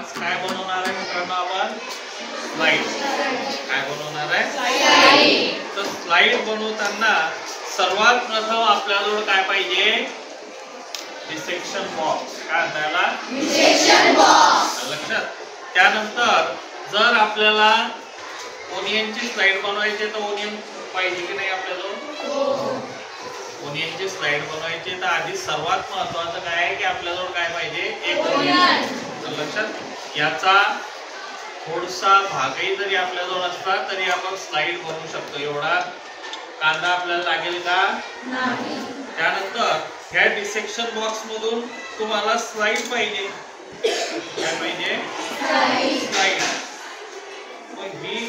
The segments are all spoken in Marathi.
आज काय बनवणार आहे मित्रांनो? आपण स्लाइड काय बनवणार आहे? तर स्लाइड बनवताना सर्वात प्रथम आपल्याजवळ काय पाहिजे? Dissection box. काय त्याला डिसेक्शन बॉक्स लक्षात. त्यानंतर जर आपल्याला ओनियनची स्लाइड बनवायची तर ओनियन पाहिजे की नाही आपल्याजवळ? ओनियनची स्लाइड बनवायची तर आधी सर्वात महत्त्वाचं काय आहे की आपल्याजवळ काय पाहिजे? एक ओनियन. लक्षात. याचा थोडासा भागही जरी आपल्याजवळ असला तरी आपण स्लाइड बनवू शकतो. एवढा कांदा आपल्याला लागेल का? नाही. त्यानंतर ह्या डिसेक्शन बॉक्स मधून तुम्हाला स्लाइड पाहिजे. काय पाहिजे? स्लाइड. मग ही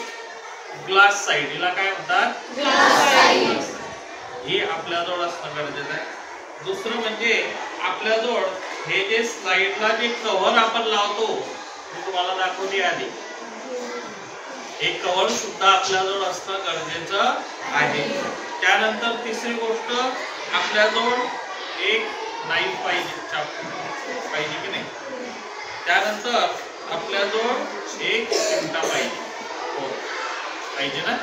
ग्लास साइड, हिला काय म्हणतात? Glass side. हे आपल्याजवळ असणं गरजेचं आहे. दुसरं म्हणजे आपल्याजवळ हे जे स्लाइडला जे कव्हर आपण लावतो मी तुम्हाला दाखवली आधी, हे कव्हर सुद्धा आपल्याजवळ असणं गरजेचं आहे. त्यानंतर तिसरी गोष्ट आपल्याजवळ एक नाईफ पाहिजे, चाकू पाहिजे की नाही. त्यानंतर आपल्याजवळ एक चिमटा पाहिजे. हो पाहिजे ना.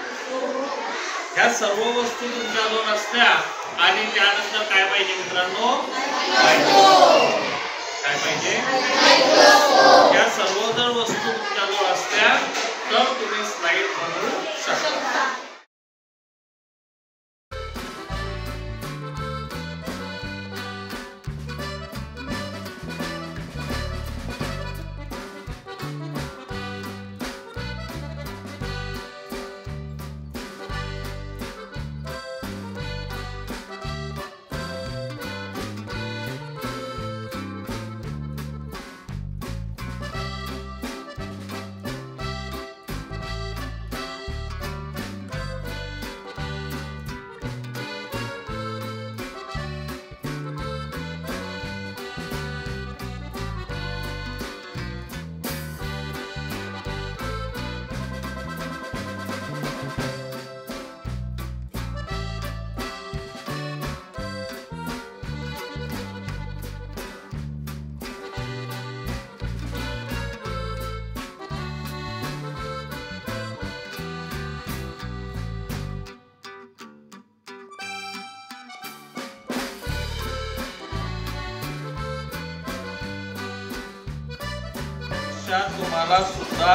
ह्या सर्व वस्तू तुमच्याजवळ असल्या आणि त्यानंतर काय पाहिजे मित्रांनो? काय पाहिजे? या सर्व जर वस्तू तुमच्याजवळ असल्या तर तुम्ही स्लाइड बनवू शकता. तुम्हाला सुद्धा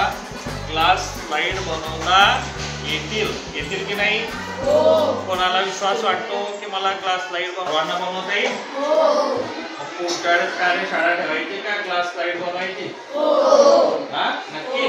ग्लास स्लाइड बनवता येतील की नाही? कोणाला विश्वास वाटतो की मला ग्लास स्लाइड बनवता येईल? पुढच्या वेळेस कार्यशाळा ठेवायची का ग्लास स्लाइड बनवायची? नक्की.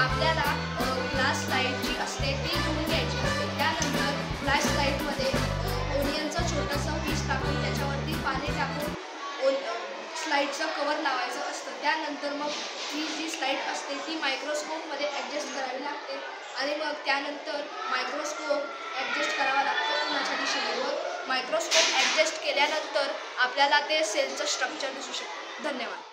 आपल्याला ग्लास स्लाइडची असते ती धुवून घ्यायची असते. त्यानंतर ग्लास स्लाइडमध्ये ओनियनचं छोटंसं पीस टाकून त्याच्यावरती पाणी टाकून स्लाइडचं कवर लावायचं असतं. त्यानंतर मग ही जी स्लाइड असते ती मायक्रोस्कोपमध्ये ॲडजस्ट करावी लागते आणि मग त्यानंतर मायक्रोस्कोप ॲडजस्ट करावा लागतो उन्हाच्या दिशेने. मग मायक्रोस्कोप ॲडजस्ट केल्यानंतर आपल्याला ते सेलचं स्ट्रक्चर दिसू शकतं. धन्यवाद.